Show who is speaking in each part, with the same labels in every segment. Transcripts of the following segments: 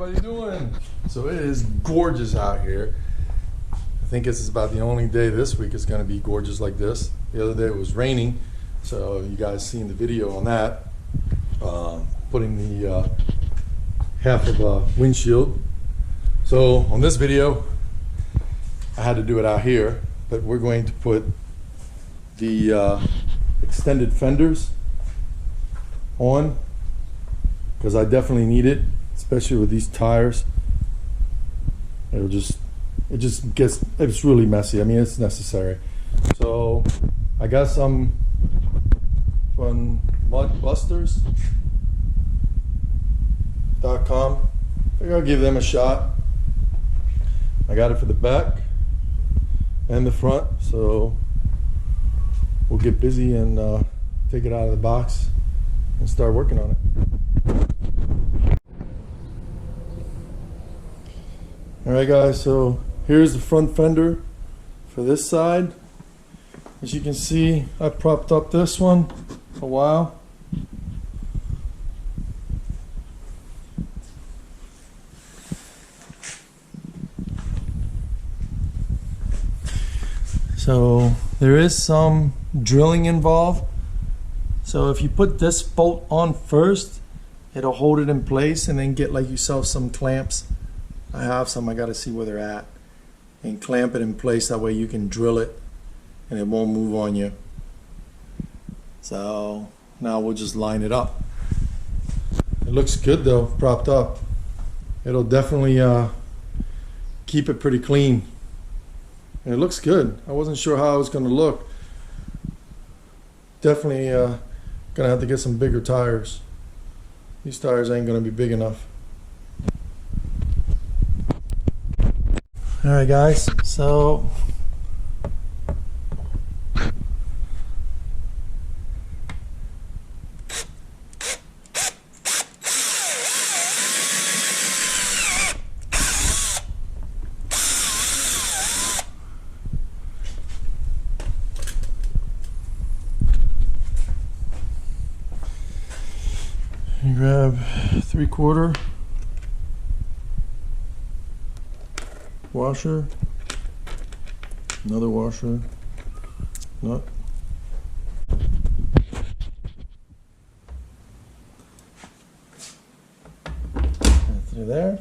Speaker 1: everybody doing? So it is gorgeous out here. I think this is about the only day this week is going to be gorgeous like this. The other day it was raining, so you guys seen the video on that. Putting the half of a windshield. So on this video, I had to do it out here, but we're going to put the extended fenders on because I definitely need it, especially with these tires. It's really messy. I mean, it's necessary. So I got some from mudbusters.com. Figure I'll give them a shot. I got it for the back and the front, so we'll get busy and take it out of the box and start working on it. Alright guys, so here's the front fender for this side. As you can see, I propped up this one a while. So there is some drilling involved. So if you put this bolt on first, it'll hold it in place, and then get like yourself some clamps. I have some, I gotta see where they're at, and clamp it in place. That way you can drill it and it won't move on you. So now we'll just line it up. It looks good though, propped up. It'll definitely keep it pretty clean. And it looks good. I wasn't sure how it was gonna look. Definitely gonna have to get some bigger tires. These tires ain't gonna be big enough. Alright guys, so you grab 3/4 washer, another washer, nut, and through there.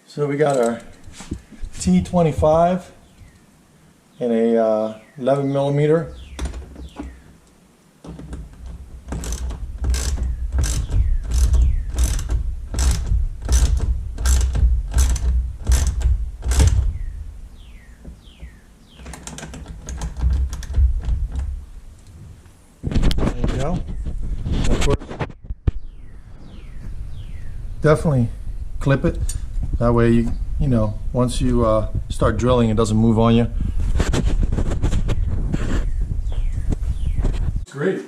Speaker 1: So we got our T25 in a 11 millimeter. There you go. And of course, definitely clip it. That way you know, once you start drilling, it doesn't move on you. Great.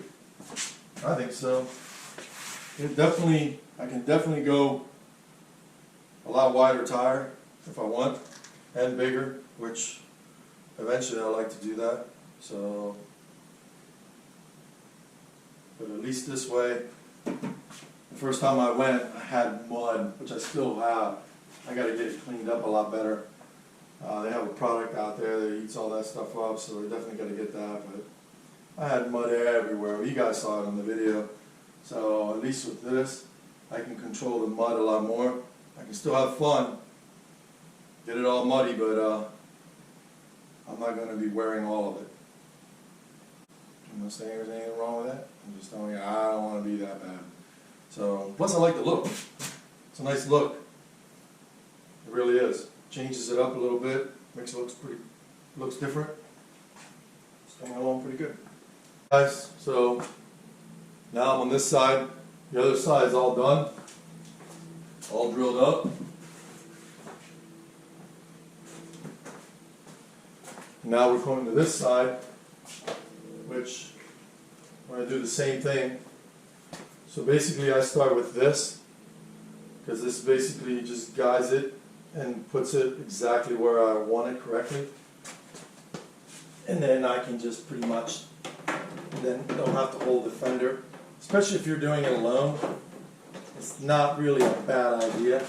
Speaker 1: I think so. I can definitely go a lot wider tire if I want, and bigger, which eventually I like to do that. So, but at least this way, the first time I went, I had mud, which I still have. I got to get it cleaned up a lot better. They have a product out there that eats all that stuff up, so we definitely got to get that. But I had mud everywhere. You guys saw it in the video. So at least with this, I can control the mud a lot more. I can still have fun, get it all muddy, but I'm not going to be wearing all of it. I'm not saying there's anything wrong with that. I'm just telling you I don't want to be that bad. So plus I like the look. It's a nice look. It really is. Changes it up a little bit, makes it looks different. It's going along pretty good. Guys, so now I'm on this side. The other side's all done, all drilled up. Now we're going to this side, which we're going to do the same thing. So basically I start with this, because this basically just guides it and puts it exactly where I want it correctly. And then I can just pretty much, then don't have to hold the fender. Especially if you're doing it alone, it's not really a bad idea.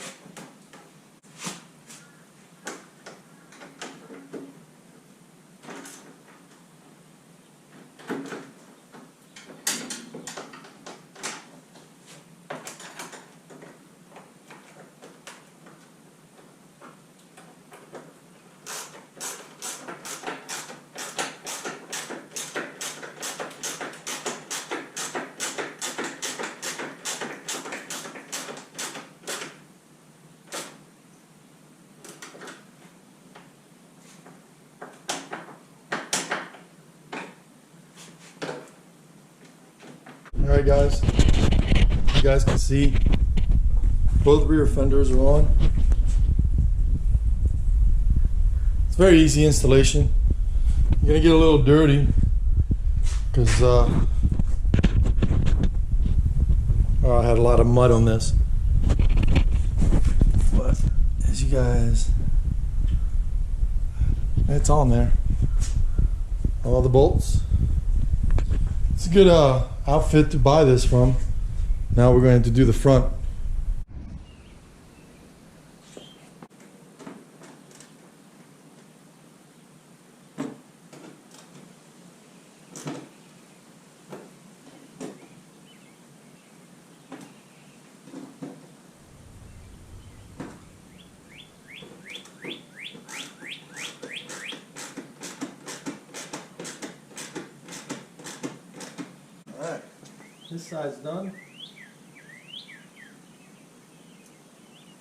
Speaker 1: Alright guys, you guys can see both rear fenders are on. It's very easy installation. You're gonna get a little dirty because I had a lot of mud on this. But as you guys, it's on there. All the bolts. It's a good outfit to buy this from. Now we're going to do the front. Alright, this side's done.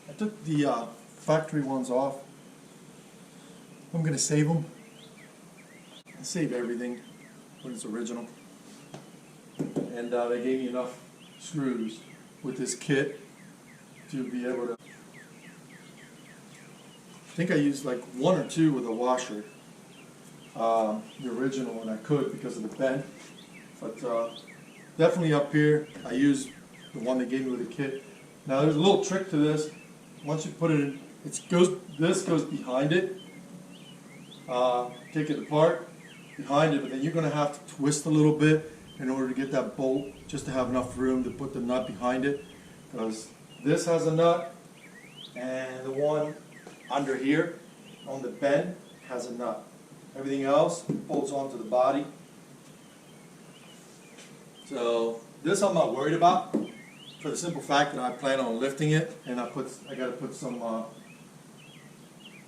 Speaker 1: I took the factory ones off. I'm going to save them. Save everything when it's original. And they gave me enough screws with this kit to be able to. I think I used like 1 or 2 with a washer. The original one I could because of the bend. But definitely up here, I used the one they gave me with the kit. Now there's a little trick to this. Once you put it in, this goes behind it. Take it apart behind it, but then you're going to have to twist a little bit in order to get that bolt, just to have enough room to put the nut behind it. Because this has a nut, and the one under here on the bend has a nut. Everything else bolts onto the body. So this I'm not worried about, for the simple fact that I plan on lifting it, and I got to put some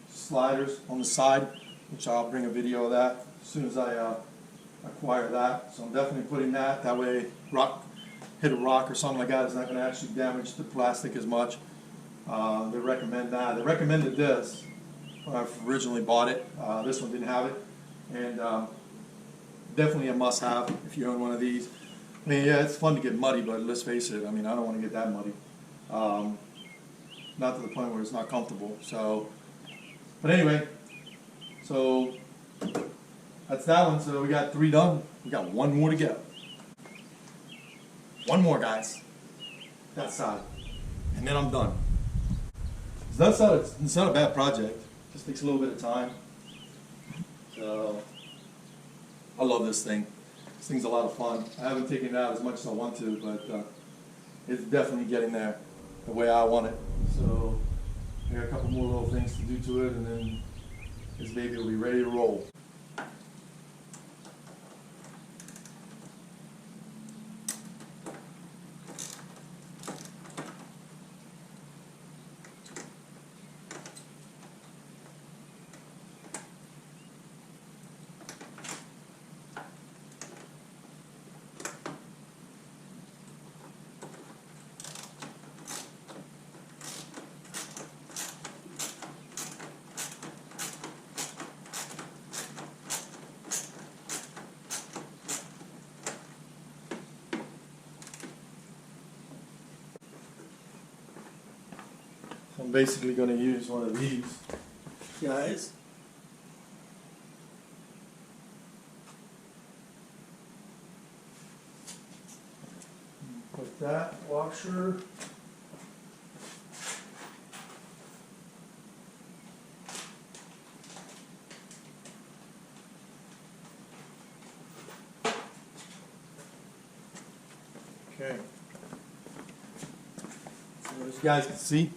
Speaker 1: sliders on the side, which I'll bring a video of that as soon as I acquire that. So I'm definitely putting that. That way, hit a rock or something like that, it's not going to actually damage the plastic as much. They recommend that. They recommended this when I originally bought it. This one didn't have it, and definitely a must-have if you own one of these. I mean, yeah, it's fun to get muddy, but let's face it, I mean, I don't want to get that muddy. Not to the point where it's not comfortable. So, but anyway, so that's that one. So we got 3 done. We got 1 more to go. 1 more, guys. That side. And then I'm done. So that side, it's not a bad project. It just takes a little bit of time. So, I love this thing. This thing's a lot of fun. I haven't taken it out as much as I want to, but it's definitely getting there the way I want it. So I got a couple more little things to do to it, and then this baby will be ready to roll. I'm basically going to use one of these guys. Put that washer Okay. So as you guys can see,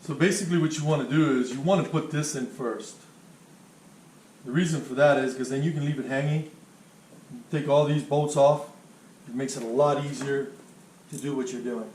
Speaker 1: so basically what you want to do is you want to put this in first. The reason for that is because then you can leave it hanging, take all these bolts off. It makes it a lot easier to do what you're doing.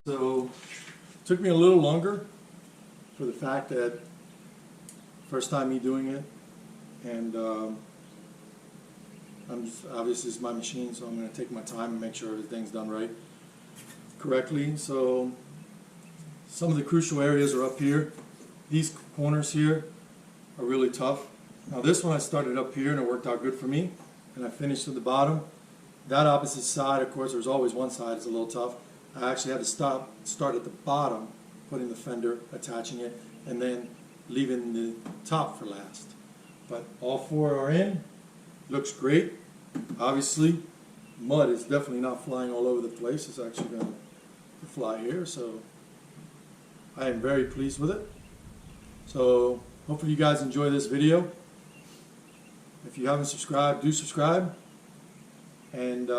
Speaker 1: So it took me a little longer for the fact that first time me doing it, and obviously it's my machine, so I'm going to take my time and make sure everything's done right, correctly. So some of the crucial areas are up here. These corners here are really tough. Now this one I started up here and it worked out good for me, and I finished at the bottom. That opposite side, of course, there's always one side that's a little tough. I actually had to start at the bottom, putting the fender, attaching it, and then leaving the top for last. But all four are in. Looks great. Obviously, mud is definitely not flying all over the place. It's actually going to fly here, so I am very pleased with it. So hopefully you guys enjoy this video. If you haven't subscribed, do subscribe. And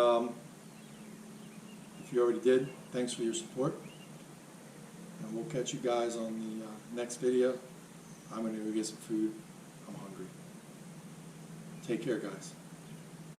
Speaker 1: if you already did, thanks for your support. And we'll catch you guys on the next video. I'm going to go get some food. I'm hungry. Take care, guys.